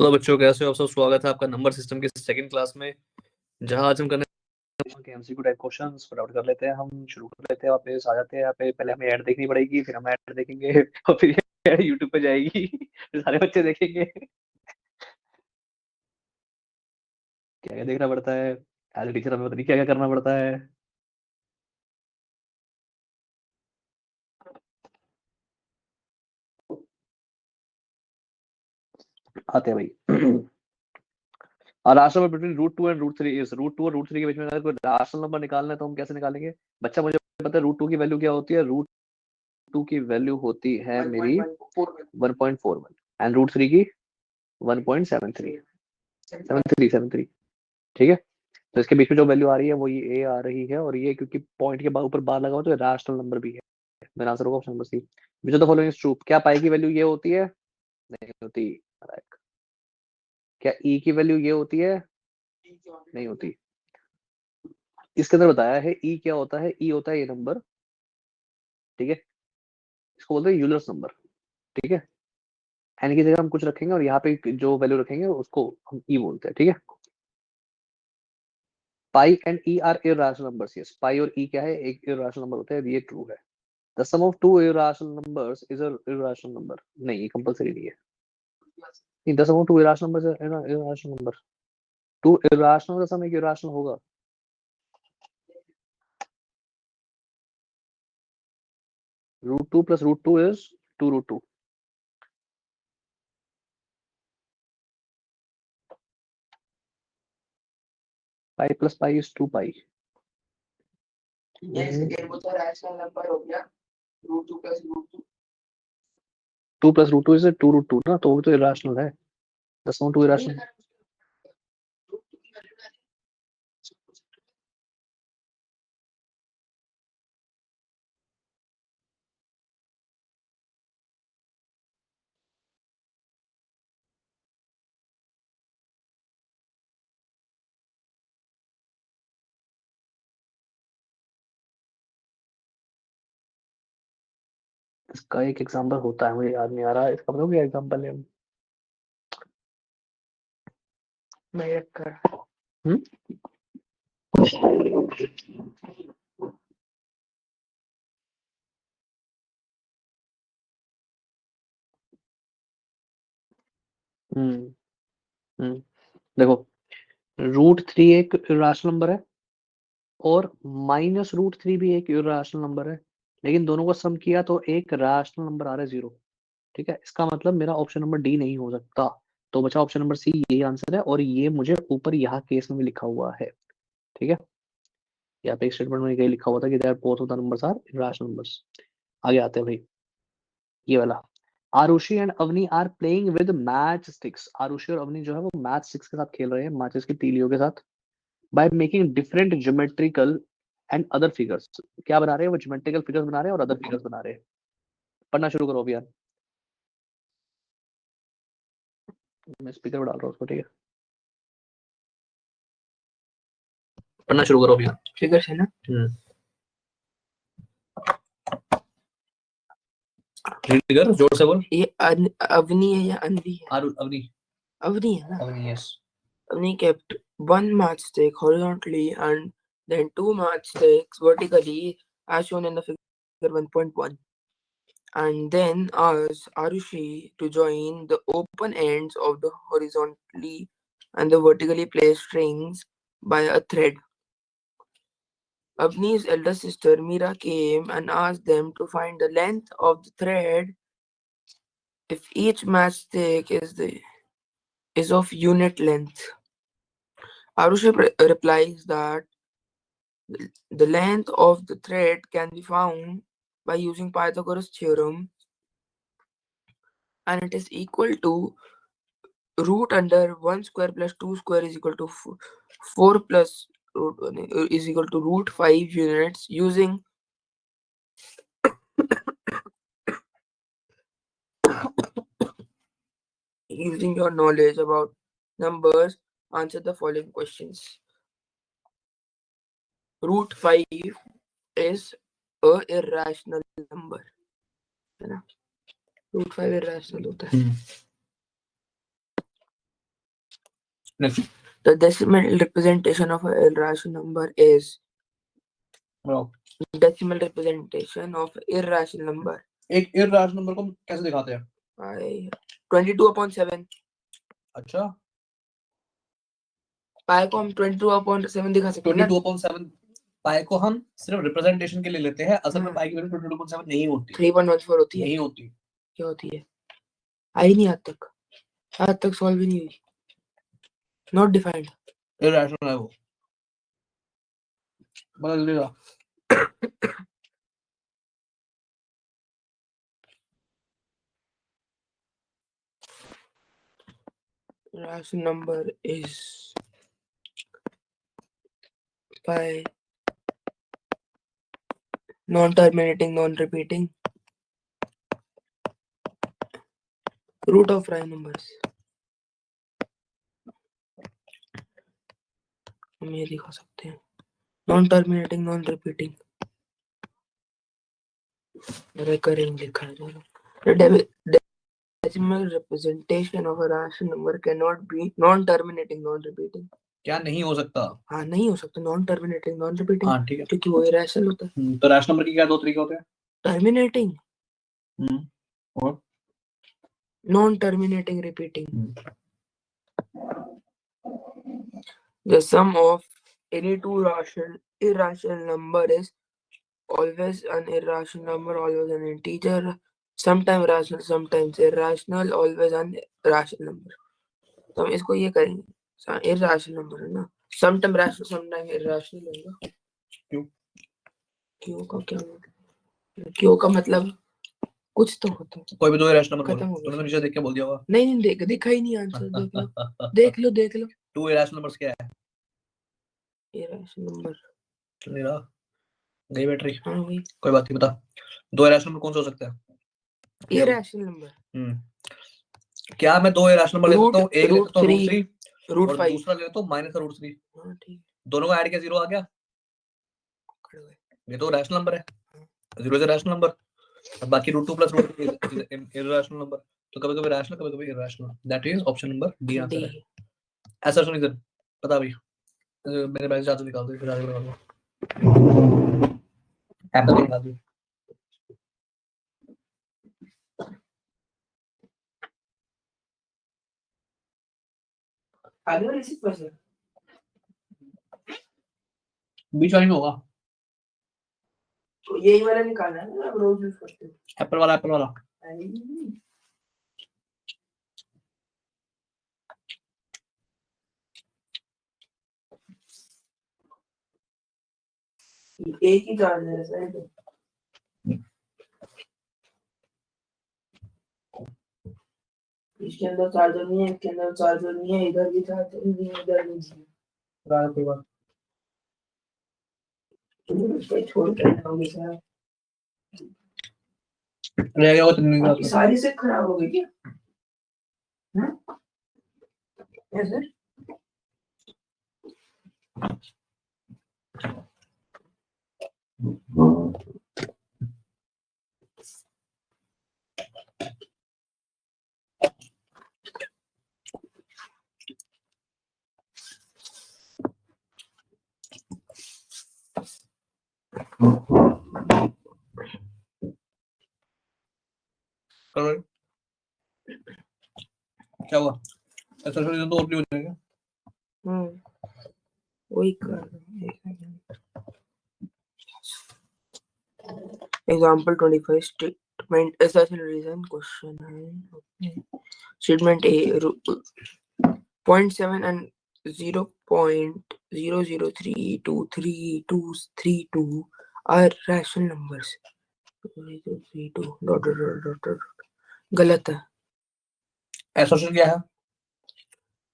Hello बच्चों, कैसे हो आप सब। स्वागत है आपका नंबर सिस्टम की सेकंड क्लास में, जहां आज हम करने के एमसीक्यू टाइप क्वेश्चंस फटाफट कर लेते हैं। हम शुरू कर लेते हैं, वापस आ जाते हैं यहाँ पे। पहले हमें ऐड देखनी पड़ेगी, फिर हम ऐड देखेंगे और फिर ऐड यूट्यूब पे जाएगी फिर सारे बच्चे देखेंगे। क्या क्या देखना पड़ता है एज टीचर, हमें पता नहीं क्या क्या करना पड़ता है। आते हैं भाई। और rational number between root two and root three is, root two और रूट थ्री के बीच में अगर कोई राशनल नंबर निकालना है तो हम कैसे निकालेंगे बच्चा? मुझे पता है रूट टू की वैल्यू क्या होती है। रूट टू की वैल्यू होती है मेरी 1.41 एंड रूट थ्री की 1.73, 7373। ठीक है, तो इसके बीच में जो वैल्यू आ रही है वो ये ए आ रही है, और ये क्योंकि पॉइंट के ऊपर बार लगा हो तो रैशनल नंबर भी है। मेरा आंसर होगा option number C, which of the following is true. क्या पाई की वैल्यू ये होती है? नहीं होती। Correct. क्या ई की वैल्यू ये होती है? नहीं होती। इसके अंदर बताया है ई क्या होता है। ई होता है ये नंबर, ठीक है, इसको बोलते हैं यूलर्स नंबर। ठीक है, एन की जगह हम कुछ रखेंगे और यहाँ पे जो वैल्यू रखेंगे उसको हम ई बोलते हैं। ठीक है, pi and E are irrational numbers. Yes, pi और ई क्या है? एक इरैशनल नंबर होता है, ये ट्रू है। The sum of two irrational numbers is a irrational number। नहीं, ये कंपलसरी नहीं है। नहीं, the sum of two irrational numbers is an irrational number। Two irrational का सम एक irrational होगा। Root two plus root two is two root two. Pi plus pi is two pi. Two plus root two is two root two ना, तो वो तो irrational है। The sum of two irrational। इसका एक एग्जांपल होता है, मुझे याद नहीं आ रहा है। इसका मतलब क्या एग्जांपल है? मैं कर हम्म हम्म हम्म देखो, रूट थ्री एक irrational नंबर है और माइनस रूट थ्री भी एक irrational नंबर है, लेकिन दोनों को सम किया तो एक रैशनल नंबर आ रहा है 0। ठीक है, इसका मतलब मेरा ऑप्शन नंबर डी नहीं हो सकता। तो बचा ऑप्शन नंबर सी, यही आंसर है, और ये मुझे ऊपर यहाँ केस में भी लिखा हुआ है। ठीक है, यहाँ पे एक स्टेटमेंट में कहीं लिखा हुआ था कि there both of the numbers are rational numbers. आगे आते हैं भाई, ये वाला। Arushi and Avni are playing with match sticks. Arushi और अवनी जो है वो मैच स्टिक्स के साथ खेल रहे हैं, मैचेस की तीलियों के साथ। By making different geometrical and other figures. क्या बना रहे हैं वो? ज्योमेट्रिकल फिगर्स बना रहे हैं और अदर फिगर्स बना रहे हैं। पढ़ना शुरू करो अभी यार। मैं स्पीकर पर डाल रहा हूँ उसको, ठीक है। पढ़ना शुरू करो अभी। फिगर है ना? रीड कर, जोर से बोल। ये अवनी है या अनवी है? अवनी। अवनी है ना? Avni, yes. Avni kept one matchstick horizontally and then two matchsticks vertically, as shown in the figure 1.1, and then asked Arushi to join the open ends of the horizontally and the vertically placed strings by a thread. Avni's elder sister Mira came and asked them to find the length of the thread if each matchstick is of unit length. Arushi replies that the length of the thread can be found by using Pythagoras theorem, and it is equal to root under 1 square plus 2 square is equal to 4 plus root is equal to root 5 units. Using your knowledge about numbers, answer the following questions. Root 5 is a irrational number, है ना? root 5 irrational होता है। Next The decimal representation of an irrational number is decimal representation of irrational number. एक irrational number को कैसे दिखाते हैं? 22/7. अच्छा, पाई को हम 22/7 दिखा सकते हैं। 22/7 पाई को हम सिर्फ रिप्रेजेंटेशन के लिए लेते हैं, असल में पाई की वैल्यू 22/7 नहीं होती, 3.14 होती है। नहीं होती। क्या होती है? आई नहीं आज तक सॉल्व ही नहीं हुई। नॉट डिफाइंड, इरैशनल है वो, बदल देगा। Rational number is by non-terminating, non-repeating root of prime numbers. हम ये दिखा सकते हैं, non-terminating, non-repeating, recurring लिखा है दोनों। The decimal representation of a rational number cannot be non-terminating, non-repeating. क्या नहीं हो सकता? हाँ, नहीं हो सकता non-terminating, non-repeating। हाँ ठीक है, क्योंकि वो irrational होता है। तो रैशनल नंबर के क्या दो तरीके होते हैं? Terminating, और non-terminating, repeating. The sum of any two irrational number is always an irrational number, always an integer, sometimes rational, sometimes irrational, always an rational number. तो हम इसको ये करेंगे, irrational number है ना, sometimes rational, sometimes irrational होगा। क्यों? क्यों का क्या मतलब? क्यों का मतलब कुछ तो होता है। कोई भी दो इरैशनल नंबर खत्म हो बोलो, गया। तुमने नीचे देख के बोल दिया होगा। नहीं देखा ही नहीं आंसर। देख लो टू इरैशनल नंबर्स क्या है? irrational number मेरा गई बैटरी। हाँ वही। कोई बात नहीं, बता दो इरैशनल नंबर कौन सा हो सकता है? irrational number क्या मैं दो इरैशनल नंबर ले सकता हूँ? एक ले सकता हूँ रूट 3 और दूसरा ले सकता हूँ -√3। हाँ ठीक, दोनों का ऐड किया 0 आ गया, ये तो रैशनल नंबर है, 0 इज अ रैशनल नंबर। और बाकी √2 + √3 इज इरैशनल नंबर। तो कभी-कभी रैशनल, कभी-कभी irrational. That is option number D answer है। असर्शन रीजन बता भाई, मेरे बैग से निकाल दो, फिर आगे बढ़ा दो। ऐप पे निकाल दो। आगे वाली सीट पर से बीच वाली में होगा, तो यही वाला निकालना है ना, आप रोज यूज करते हो। एप्पल वाला। एक ही चार्जर है सर, इसके अंदर चार्जर नहीं है, इसके अंदर चार्जर नहीं है, इधर भी चार्जर नहीं है, इधर भी नहीं है। कोई बात छोड़ के रखोगे सर, रह गया वो तो आपकी सारी से खराब हो गई क्या? सर क्या हुआ? असर्शन रीजन तो और हो जाएगा। वही कर example 25 statement assertion reason question है। Statement A 0.7 and 0.00323232 are rational numbers. 32 गलत है। असर्शन क्या है?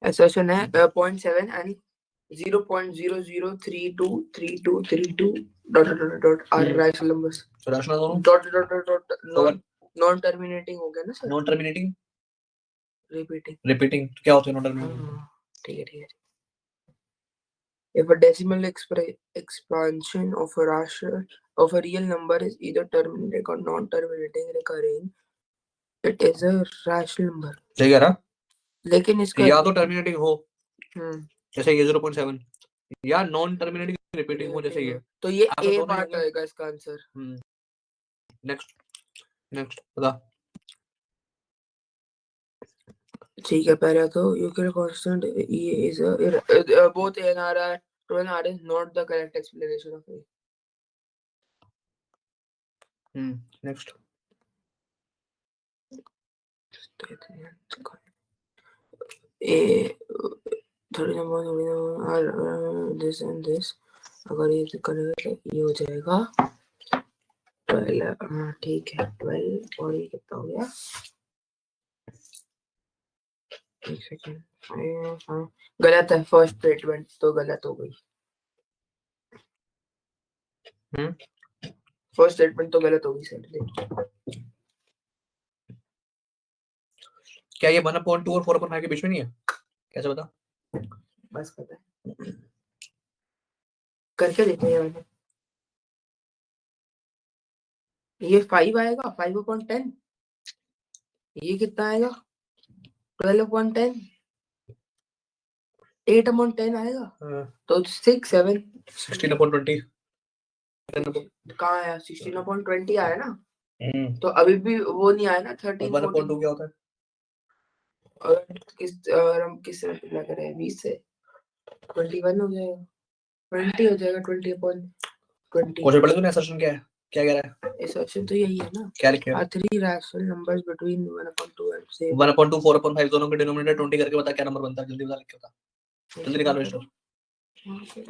assertion है 0.7 and 0.00323232 are rational numbers. Rational दोनों non terminating हो गया ना सर? नॉन टर्मिनेटिंग, रिपीटिंग क्या होता है नॉन टर्मिनेटिंग? ठीक है। If a decimal expansion of a real number is either terminating or non-terminating recurring, it is a rational number. सही कह रहा, लेकिन इसका या तो टर्मिनेटिंग हो जैसे ये 0.7 या नॉन टर्मिनेटिंग रिपीटिंग हो जैसे ये, तो ये आपका ए दोनों पार्ट होंगे। आएगा इसका आंसर। नेक्स्ट बता। ठीक है, पहले तो यूक्लिड कांस्टेंट ये is both A and R are true and R is not the correct explanation of A. Next A 30 this and this, अगर ये करेंगे तो ये हो जाएगा 12। हाँ ठीक है 12, और ये कितना हो गया, एक सेकेंड, गलत है, फर्स्ट स्टेटमेंट तो गलत हो गई। फर्स्ट स्टेटमेंट तो गलत हो गई सर। क्या ये 1/2 और 4/5 के बीच में नहीं है? कैसे बता? बस पता है, करके देखते हैं मैंने। ये 5 आएगा 5/10, ये कितना आएगा 12/10, 8/10 आएगा, तो 6 7 16/20 कहाँ आया, 16/20 आया ना, तो अभी भी वो नहीं आया ना 13 14। 1/2 क्या होता है? और और हम किस से मल्टीप्लाई करें, 20 से 21 हो जाएगा, 20 हो जाएगा, 20/20। क्वेश्चन पढ़े तूने? असर्शन क्या है, क्या कह रहा है? असर्शन तो यही है ना, क्या लिखे? Are 3 rational numbers between 1/2 and से 1/2 4/5 दोनों के डिनोमिनेटर 20 करके बता क्या नंबर बनता है, जल्दी बता, लिख के बता, जल्दी निकालो रजिस्टर।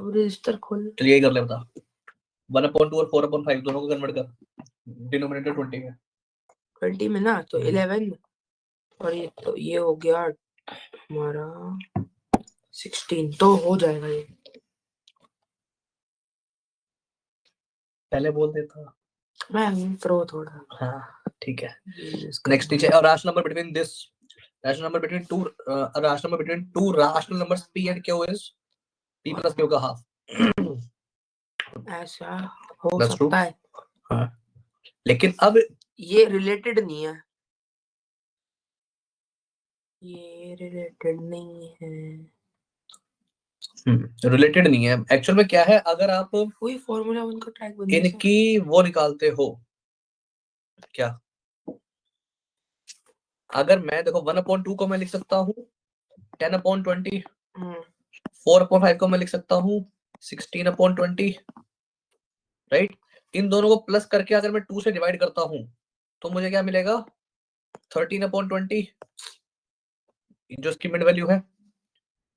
और रजिस्टर खोल, चलिए यही कर ले, बता। 1/2 और 4/5 दोनों को कन्वर्ट कर, डिनोमिनेटर 20 में, 20 में ना, तो 11, और ये हो गया हमारा 16, तो हो जाएगा ये। पहले बोल देता मैं प्रो थोड़ा। हाँ ठीक है। नेक्स्ट नीचे, और rational number between this, rational number between two, rational number between two rational numbers p and q is p plus q का half। ऐसा हो That's true। सकता है, हाँ, लेकिन अब ये रिलेटेड नहीं है, ये रिलेटेड नहीं है, रिलेटेड नहीं है एक्चुअल में। क्या है, अगर आप वही फार्मूला 1 का ट्रैक बन इनकी वो निकालते हो, क्या, अगर मैं देखो 1/2 को मैं लिख सकता हूँ 10/20, 4/5 को मैं लिख सकता हूँ 16/20, राइट। इन दोनों को प्लस करके अगर मैं 2 से डिवाइड करता हूँ तो मुझे क्या मिलेगा, 13/20, जो इसकी मिड वैल्यू है।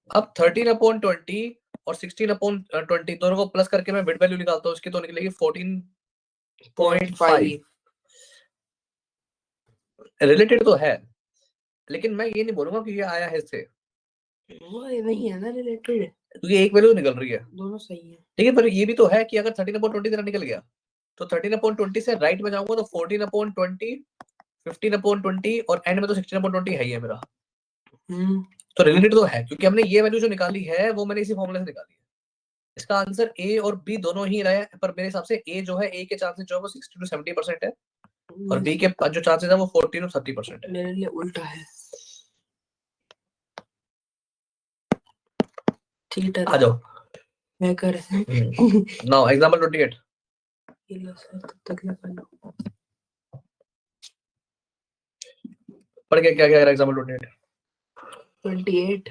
अब 13/20 और 16/20 दोनों को प्लस करके मैं मिड वैल्यू निकालता हूँ इसकी, तो निकलेगी 14.5। रिलेटेड तो है, लेकिन मैं ये नहीं बोलूंगा कि ये आया है इससे, वो नहीं है ना रिलेटेड, क्योंकि एक वैल्यू निकल रही है, दोनों सही है। ठीक है, पर ये भी तो है कि अगर 13/20 तेरा निकल गया तो 13/20 से राइट में जाऊंगा तो 14/20, 15/20 और एंड में तो 16/20 है ही है मेरा। तो रिलेटेड तो है, क्योंकि हमने ये वैल्यू जो निकाली है वो मैंने इसी फॉर्मूले से निकाली है। इसका आंसर ए और बी दोनों ही रहा है, पर मेरे हिसाब से ए जो है, ए के चांसेस जो है वो 60 to 70% है, और बी के जो चांसेस है वो 40 to 30% है। मेरे लिए उल्टा है। थीटा आ जाओ, मैं कर नाउ एग्जांपल 28। ये लो सर, तब तक लगा लो। पढ़ के क्या क्या है example 28। 28,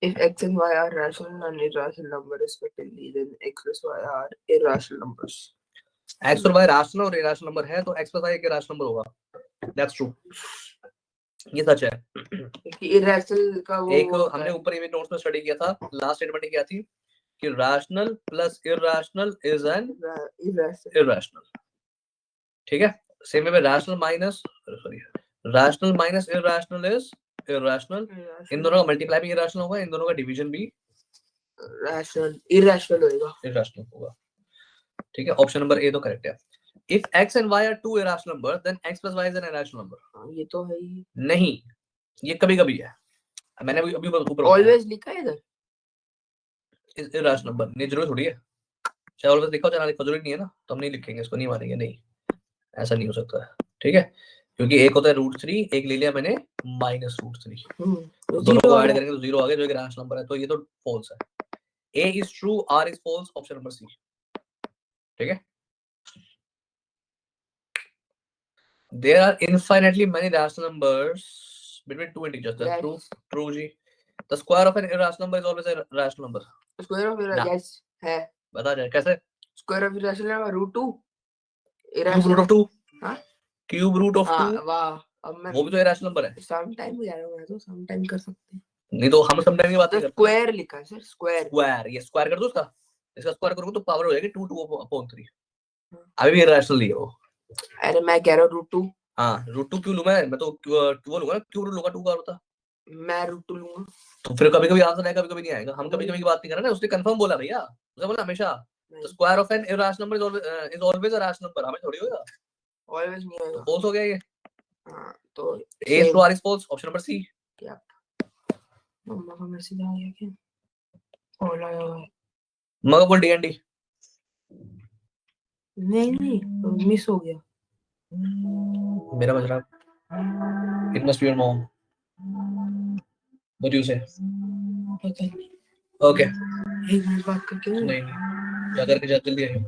if x and y are rational and irrational numbers respectively, then x plus y are irrational numbers। x और y रैशनल और इरेशनल नंबर है तो x plus y एक रैशनल नंबर होगा। दैट्स ट्रू, ये सच है। क्योंकि irrational का वो एक हमने ऊपर ये नोट्स में स्टडी किया था, लास्ट स्टेटमेंट क्या थी कि rational plus irrational is an irrational, ठीक है। सेम में rational minus, sorry, rational minus irrational is irrational. इन दोनों का मल्टीप्लाई भी इरेशनल होगा, इन दोनों का डिवीजन भी irrational होगा, इरेशनल होगा, ठीक है। ऑप्शन नंबर ए तो करेक्ट है। If x and y are two irrational numbers, then x plus y is an irrational number। ये तो है ही नहीं, ये कभी कभी है, मैंने अभी ऊपर ऑलवेज लिखा है इधर, irrational number नहीं जरूर थोड़ी है, चाहे ऑलवेज लिखा हो चाहे ना लिखा, जरूरी नहीं है ना, तो हम नहीं लिखेंगे इसको, नहीं मानेंगे, नहीं ऐसा नहीं हो सकता है, ठीक है। क्योंकि एक होता है √3, एक ले लिया मैंने -√3, तो दोनों जीरो को आ ऐड गया। करेंगे तो जीरो आ गया, जो एक रैशनल नंबर है, तो ये तो फॉल्स है। A is true, R is false, option number C. ठीक है। There are infinitely many rational numbers between two integers. That's Yes. true. True जी. The square of an irrational number is always a rational number. Square of ना। Yes है। बता जाए कैसे? Square of irrational number √2 cube root of 2। हाँ cube root of 2 वाह। अब मैं वो भी तो irrational नंबर है। सम टाइम हो जाएगा, मैं तो सम टाइम कर सकते हैं। नहीं तो हम समटाइम की बात तो नहीं करते। स्क्वायर लिखा है सर, स्क्वायर। स्क्वायर, ये स्क्वायर कर दो इसका। इसका स्क्वायर करोगे तो पावर हो जाएगी 2 2/3। अभी भी irrational ही है वो। अरे मैं कह रहा हूँ √2। हाँ √2 क्यों लूं मैं तो क्यों लूंगा, क्यूब रूट लूंगा 2 का होता। मैं √2 लूंगा। तो फिर कभी कभी आंसर आएगा, कभी कभी नहीं आएगा। हम कभी कभी की बात नहीं कर रहे ना, उसने कंफर्म बोला भैया, उसने बोला हमेशा the square of an irrational number is always a rational number। हमें थोड़ी होगा, ऑलवेज नहीं तो होगा। फॉल्स हो गया ये। हाँ तो A is true, R is false, option number C. क्या मम्मा का मैसेज आ गया क्या? कॉल आया हुआ है। मगर बोल डीएनडी। नहीं मिस हो गया। मेरा बज रहा। It must be your mom. What you से? पता नहीं। ओके। एक मिनट बात करके नहीं क्या करके जा, जल्दी आइए।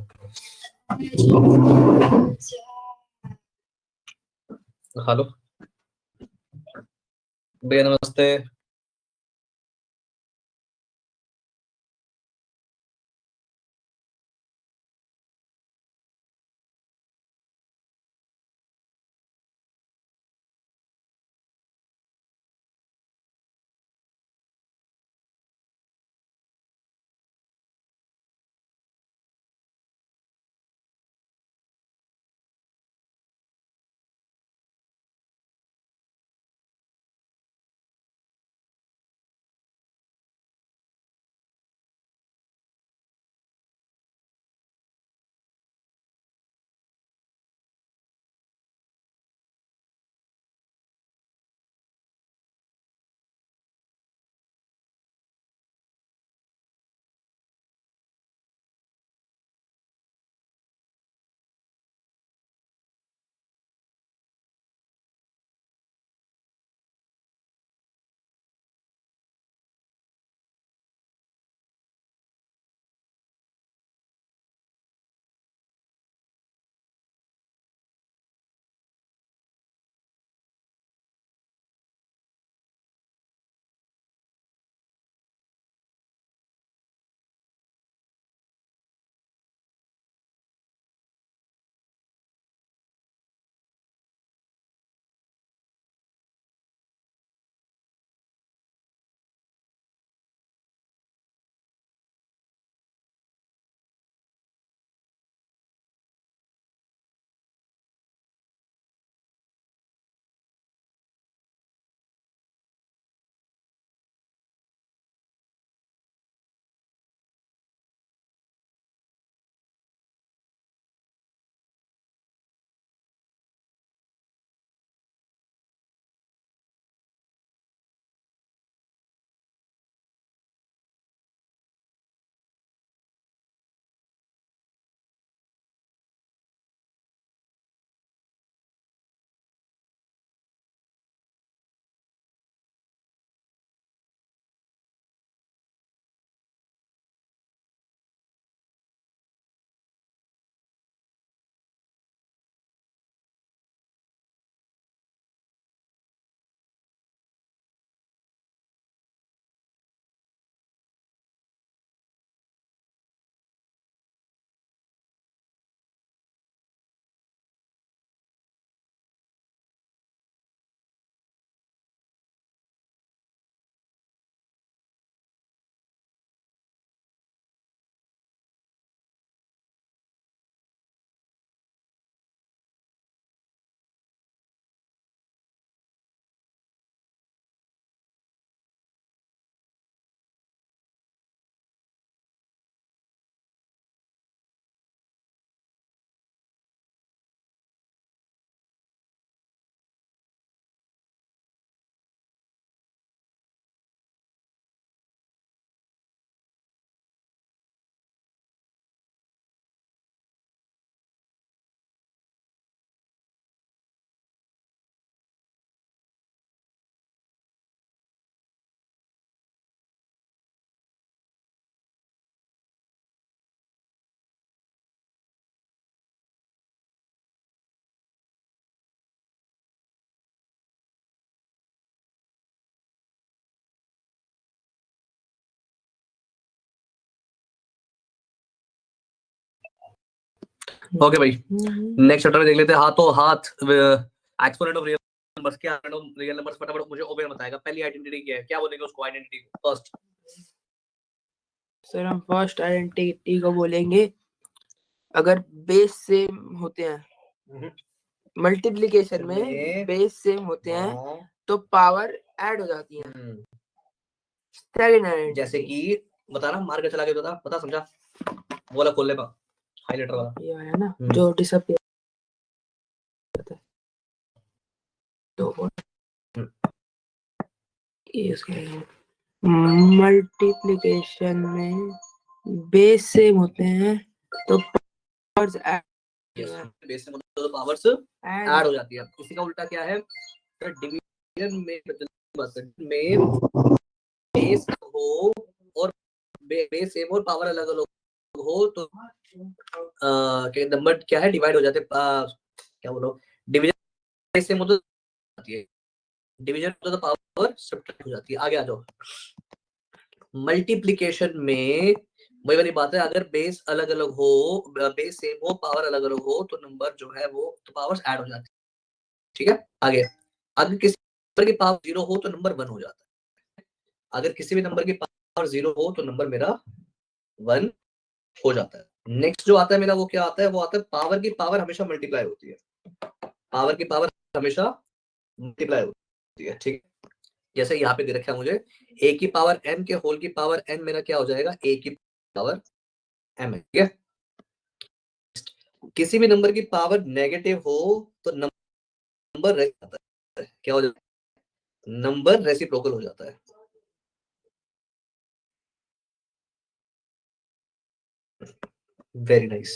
हेलो भैया, नमस्ते। ओके भाई, नेक्स्ट चैप्टर में देख लेते हैं हाथों हाथ एक्सपोनेंट ऑफ रियल नंबर्स। क्या रियल नंबर्स, फटाफट मुझे ओबे बताएगा पहली आइडेंटिटी क्या है, क्या बोलेंगे उसको आइडेंटिटी फर्स्ट। सर हम फर्स्ट आइडेंटिटी को बोलेंगे अगर बेस सेम होते हैं, मल्टीप्लिकेशन में बेस सेम होते हैं तो पावर ऐड हो जाती है। सेकंड आइडेंटिटी जैसे कि बता ना, मार के चला गया बता समझा, वो वाला खोल ले पा हाइलाइटर वाला, ये है ना जो डिसअपियर करता है तो मल्टीप्लिकेशन में बेस सेम होते हैं तो पावर्स बेस से मतलब तो पावर्स ऐड हो जाती है। इसी का उल्टा क्या है, डिवीजन में बेस हो और बेस सेम और पावर अलग अलग हो तो नंबर क्या है, डिवाइड हो जाते हैं। क्या बोलो, डिवीजन बेस सेम हो तो जाती है, डिवीजन तो पावर सब्ट्रैक्ट हो जाती है। आगे आ जाओ। मल्टीप्लिकेशन में वही वाली बात है, अगर बेस अलग अलग हो, बेस सेम हो, पावर अलग अलग हो तो नंबर जो है वो तो पावर्स ऐड हो जाती है। ठीक है, आगे। अगर किसी नंबर की पावर 0 हो तो नंबर 1 हो जाता है। अगर किसी भी नंबर की पावर 0 हो तो नंबर मेरा 1 हो जाता है। नेक्स्ट जो आता है मेरा वो क्या आता है, वो आता है पावर की पावर हमेशा मल्टीप्लाई होती है। पावर की पावर हमेशा मल्टीप्लाई होती है। ठीक है, जैसे यहाँ पे दे रखा है मुझे a की पावर m के होल की पावर n, मेरा क्या हो जाएगा a की पावर m है। ठीक है, किसी भी नंबर की पावर नेगेटिव हो तो नंबर रह जाता है, क्या हो जाता है, नंबर रेसिप्रोकल हो जाता है। Very nice.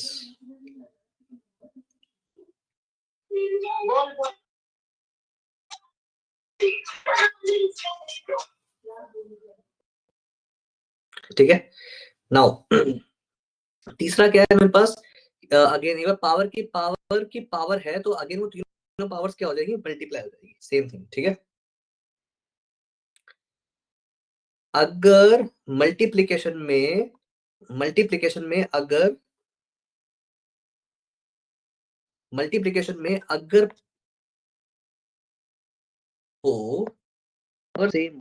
ठीक है, नाउ तीसरा क्या है मेरे पास, अगेन ये पावर की पावर है तो अगेन वो तीनों पावर्स क्या हो जाएगी, मल्टीप्लाई हो जाएगी, सेम थिंग। ठीक है, अगर मल्टीप्लिकेशन में अगर हो और सेम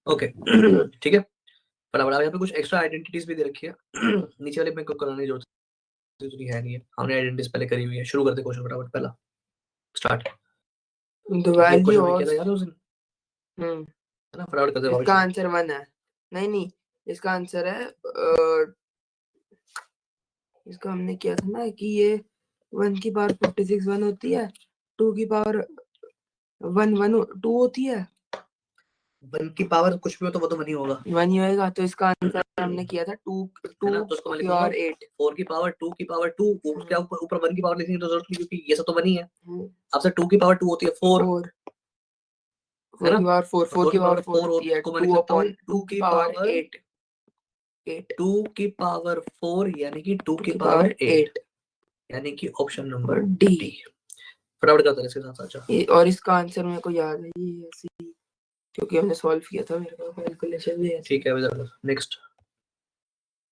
ओके ठीक है फटाफट। यहाँ पे कुछ एक्स्ट्रा आइडेंटिटीज भी दे रखी है नीचे वाले में को कराने की जरूरत है नहीं है, हमने आइडेंटिटीज पहले करी हुई है। शुरू करते क्वेश्चन फटाफट, पहला स्टार्ट। The value में of किया था यार उस दिन, हम्म है ना? फटाफट करते इसका भविष्य। आंसर 1 है। नहीं इसका आंसर है इसका हमने किया था ना कि ये 1 की पावर 56 1 होती है, 2 की पावर 2 होती है। 1 की पावर कुछ भी हो तो वो तो 1 ही होगा, 1 ही होएगा। तो इसका आंसर हमने किया था 2 है ना? तो उसको मैं की लिखूंगा पावर 8। 4 की पावर 2 की पावर 2, उसके ऊपर 1 की पावर लिखने की तो जरूरत नहीं क्योंकि ये सब तो 1 ही है। अब से 2 की पावर 2 होती है 4, 4 की पावर 4, 4 की पावर 4 4 होती है को मैं लिख सकता हूँ 2 की पावर 8। 2 की पावर 4 यानी कि 2 की की पावर पावर 8 यानी कि ऑप्शन नंबर डी। डी। फटाफट करते हैं इसके साथ। अच्छा और इसका आंसर मेरे को याद है ये ऐसी, क्योंकि हमने सॉल्व किया था, मेरे को कैलकुलेशन भी है। ठीक है अभी नेक्स्ट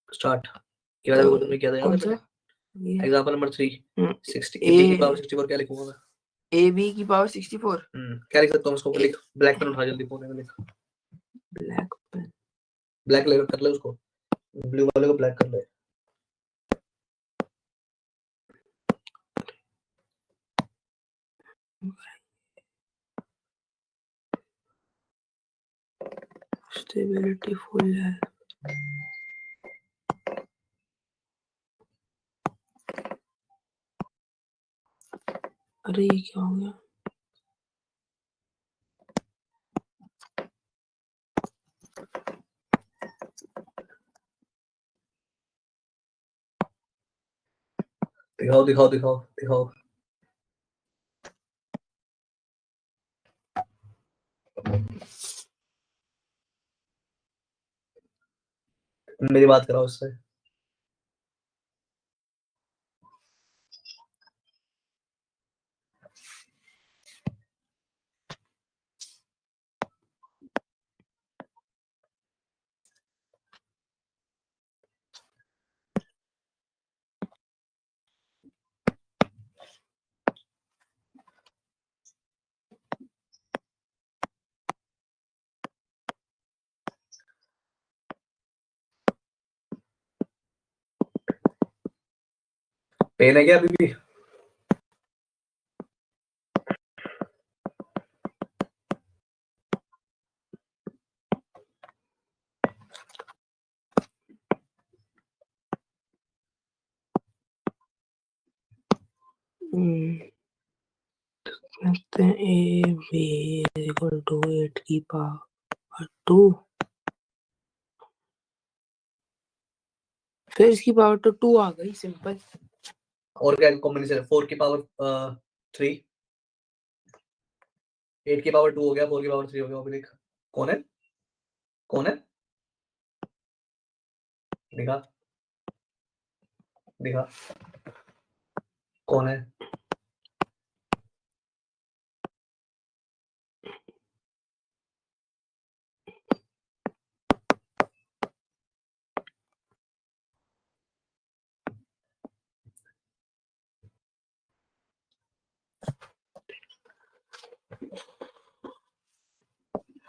स्टार्ट। ये वाला भी तुमने किया था याद कौन है सा? पहले? एग्जांपल नंबर 3 60 ए बी की पावर 64 क्या लिखूंगा मैं? ए बी की पावर 64। क्या लिख सकता हूँ उसको? लिख, ब्लैक पेन उठा जल्दी, कोने में लिख। ब्लैक पेन, ब्लैक ले कर ले उसको, ब्लू वाले को ब्लैक कर ले। स्टेबिलिटी फुल है। अरे ये क्या हो गया? दिखाओ दिखाओ दिखाओ दिखाओ। मेरी बात कराओ उससे। पेन है क्या अभी भी? कहते हैं ए बी इक्वल टू 8 की पावर 2, फिर इसकी पावर तो 2 आ गई, सिंपल। और क्या कॉम्बिनेशन है? 4 की पावर 3, 8 की पावर 2 हो गया, 4 की पावर 3 हो गया। अभी लिख कौन है, कौन है? दिखा दिखा कौन है?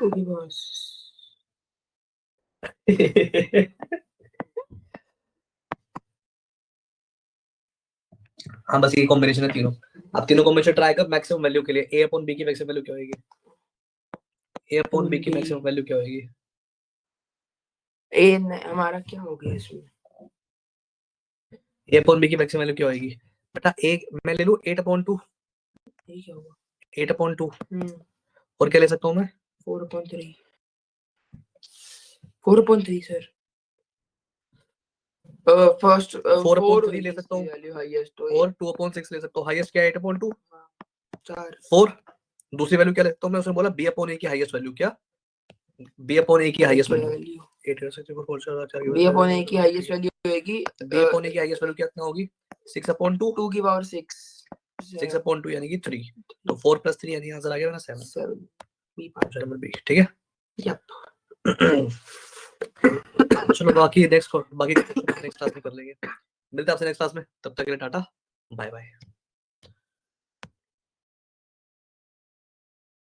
बस हाँ बस ये कॉम्बिनेशन है तीनों। अब तीनों कॉम्बिनेशन ट्राई कर मैक्सिमम वैल्यू के लिए। ए अपॉन बी की मैक्सिमम वैल्यू क्या होगी? ए अपॉन बी की मैक्सिमम वैल्यू क्या होगी? ए हमारा क्या हो गया इसमें? ए अपॉन बी की मैक्सिमम वैल्यू क्या होगी बेटा? एक मैं ले लूं 8 अपॉन 2, ये क्या हुआ? 8 अपॉन 2 और क्या ले सकता हूँ मैं? 4/3, 4/3 सर। फर्स्ट 4/3 ले सकता हूँ और 2/6 ले सकता हूँ। हाईएस्ट क्या है? 8/2 4। दूसरी वैल्यू क्या ले सकता हूँ मैं? उसने बोला बी अपॉन ए की हाईएस्ट वैल्यू। क्या बी अपॉन ए की हाईएस्ट वैल्यू? 8 बी अपॉन ए की हाईएस्ट वैल्यू होगी, बी अपॉन ए की हाईएस्ट वैल्यू कितना होगी? 6/2, 2 की पावर 6, 6/2 यानी कि 3। तो 4 + 3 यानी आंसर आ गया ना 7। B option number B. ठीक है यप। चलो बाकी नेक्स्ट क्लास में कर लेंगे। मिलते हैं आपसे नेक्स्ट क्लास में, तब तक के लिए टाटा बाय बाय।